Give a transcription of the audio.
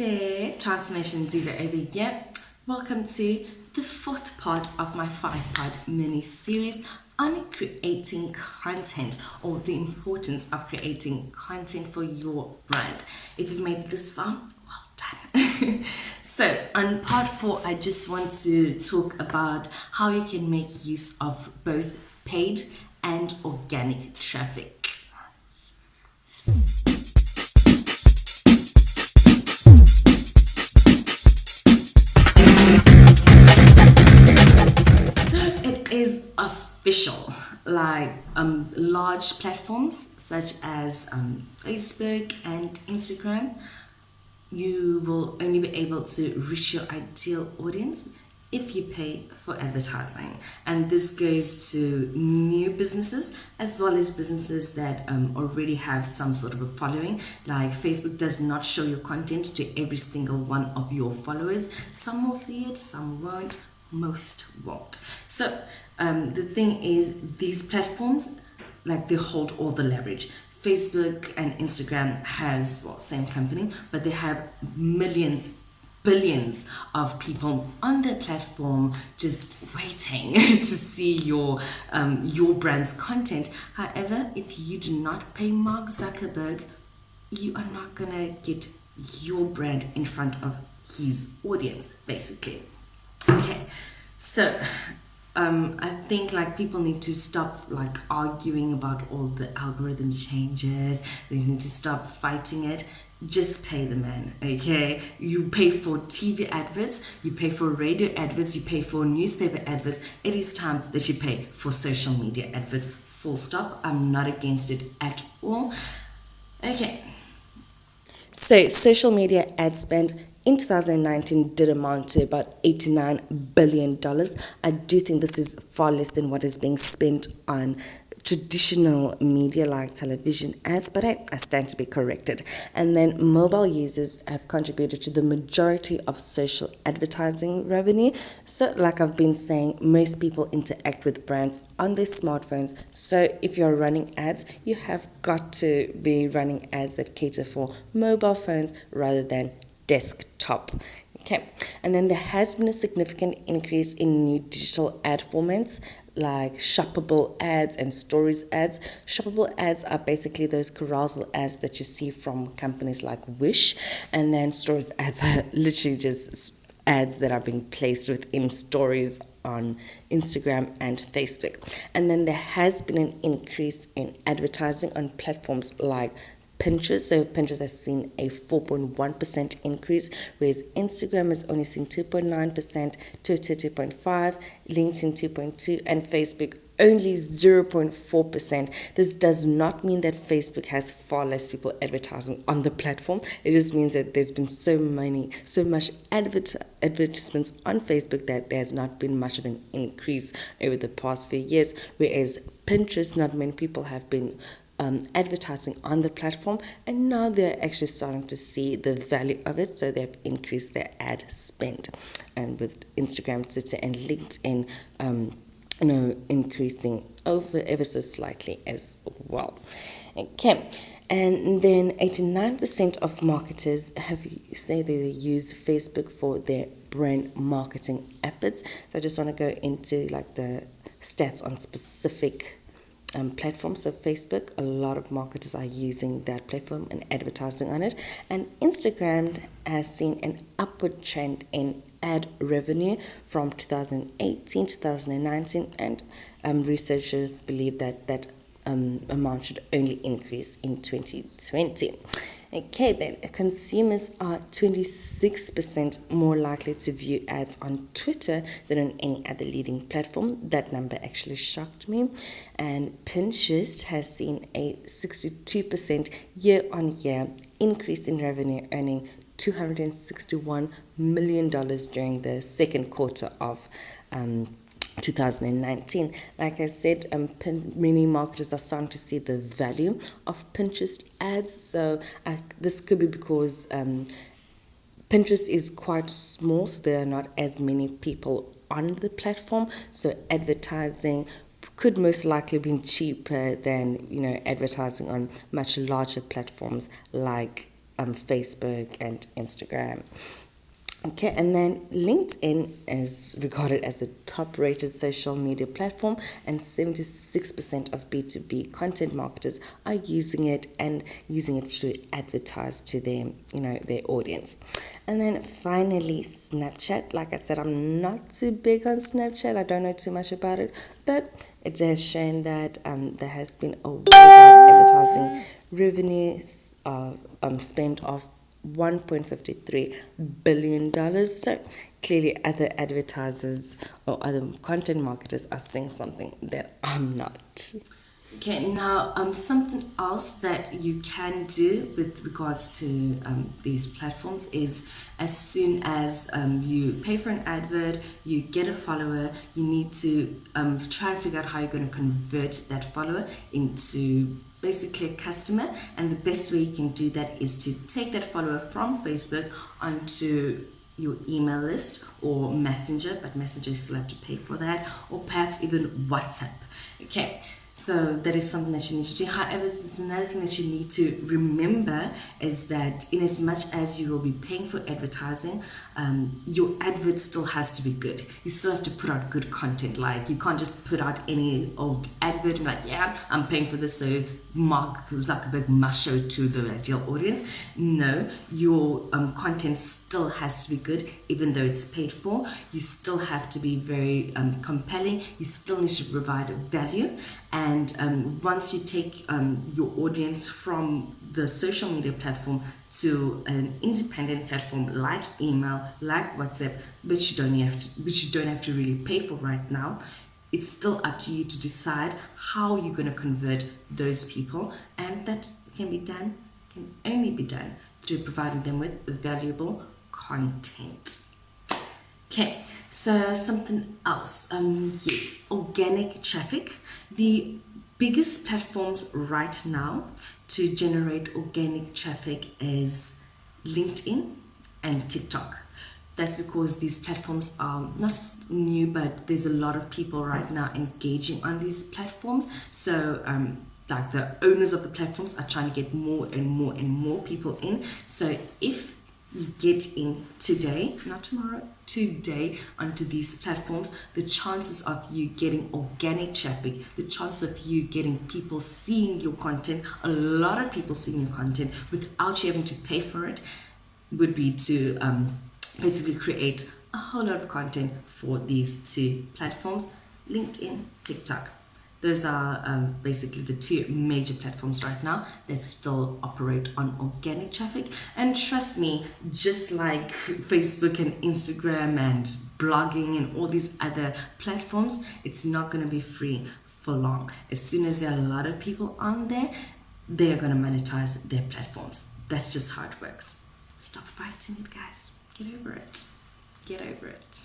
there, Transformation Diva over here. Welcome to the fourth part of my 5-part mini series on creating content, or the importance of creating content for your brand. If you've made it this far, well done. So on part 4, I just want to talk about how you can make use of both paid and organic traffic. Is official, like large platforms such as Facebook and Instagram, you will only be able to reach your ideal audience if you pay for advertising. And this goes to new businesses as well as businesses that already have some sort of a following. Like Facebook does not show your content to every single one of your followers. Some will see it, some won't, most won't. So the thing is, these platforms, like, they hold all the leverage. Facebook and Instagram has, well, same company, but they have millions, billions of people on their platform just waiting to see your brand's content. However, if you do not pay Mark Zuckerberg, you are not gonna get your brand in front of his audience, basically. Okay, so I think, like, people need to stop, like, arguing about all the algorithm changes. They need to stop fighting it. Just pay the man, okay? You pay for TV adverts, you pay for radio adverts, you pay for newspaper adverts. It is time that you pay for social media adverts. Full stop. I'm not against it at all. Okay. So social media ad spend in 2019 did amount to about $89 billion. I do think this is far less than what is being spent on traditional media like television ads, but I stand to be corrected. And then mobile users have contributed to the majority of social advertising revenue. So like I've been saying, most people interact with brands on their smartphones. So if you're running ads, you have got to be running ads that cater for mobile phones rather than desktop. Okay, and then there has been a significant increase in new digital ad formats like shoppable ads and stories ads. Shoppable ads are basically those carousel ads that you see from companies like Wish, and then stories ads are literally just ads that are being placed within stories on Instagram and Facebook. And then there has been an increase in advertising on platforms like Pinterest. So Pinterest has seen a 4.1% increase, whereas Instagram has only seen 2.9%, Twitter 2.5%, LinkedIn 2.2%, and Facebook only 0.4%. This does not mean that Facebook has far less people advertising on the platform. It just means that there's been so much advertisements on Facebook that there's not been much of an increase over the past few years, whereas Pinterest, not many people have been advertising on the platform, and now they're actually starting to see the value of it, so they've increased their ad spend. And with Instagram, Twitter, and LinkedIn, increasing ever so slightly as well. Okay, and then 89% of marketers say they use Facebook for their brand marketing efforts. So I just want to go into, like, the stats on specific platforms. So Facebook, a lot of marketers are using that platform and advertising on it. And Instagram has seen an upward trend in ad revenue from 2018 to 2019, and researchers believe that amount should only increase in 2020. Okay, then consumers are 26% more likely to view ads on Twitter than on any other leading platform. That number actually shocked me. And Pinterest has seen a 62% year-on-year increase in revenue, earning $261 million during the second quarter of 2019. Like I said, many marketers are starting to see the value of Pinterest ads. So this could be because Pinterest is quite small, so there are not as many people on the platform. So advertising could most likely be cheaper than advertising on much larger platforms like Facebook and Instagram. Okay, and then LinkedIn is regarded as a top-rated social media platform, and 76% of B2B content marketers are using it to advertise to their audience. And then finally, Snapchat. Like I said, I'm not too big on Snapchat. I don't know too much about it, but it has shown that there has been a worldwide advertising revenue spent of $1.53 billion. So clearly, other advertisers or other content marketers are saying something that I'm not. Okay, now something else that you can do with regards to these platforms is, as soon as you pay for an advert, you get a follower, you need to try and figure out how you're going to convert that follower into basically a customer. And the best way you can do that is to take that follower from Facebook onto your email list or Messenger, but Messenger you still have to pay for that, or perhaps even WhatsApp. Okay, so that is something that you need to do. However, there's another thing that you need to remember is that in as much as you will be paying for advertising, your advert still has to be good. You still have to put out good content. Like, you can't just put out any old advert and like, yeah, I'm paying for this, so Mark Zuckerberg must show it to the ideal audience. No, your content still has to be good, even though it's paid for. You still have to be very compelling. You still need to provide value. And once you take your audience from the social media platform to an independent platform like email, like WhatsApp, which you don't have to really pay for right now, it's still up to you to decide how you're going to convert those people, and that can only be done through providing them with valuable content. Okay, so something else. Yes, organic traffic. The biggest platforms right now to generate organic traffic is LinkedIn and TikTok. That's because these platforms are not new, but there's a lot of people right now engaging on these platforms. So like the owners of the platforms are trying to get more and more and more people in. So if you get in today, not tomorrow, today onto these platforms, the chances of you getting organic traffic, the chance of you getting people seeing your content, a lot of people seeing your content without you having to pay for it, would be to basically create a whole lot of content for these two platforms, LinkedIn, TikTok. Those are basically the two major platforms right now that still operate on organic traffic. And trust me, just like Facebook and Instagram and blogging and all these other platforms, it's not going to be free for long. As soon as there are a lot of people on there, they're going to monetize their platforms. That's just how it works. Stop fighting it, guys. Get over it. Get over it.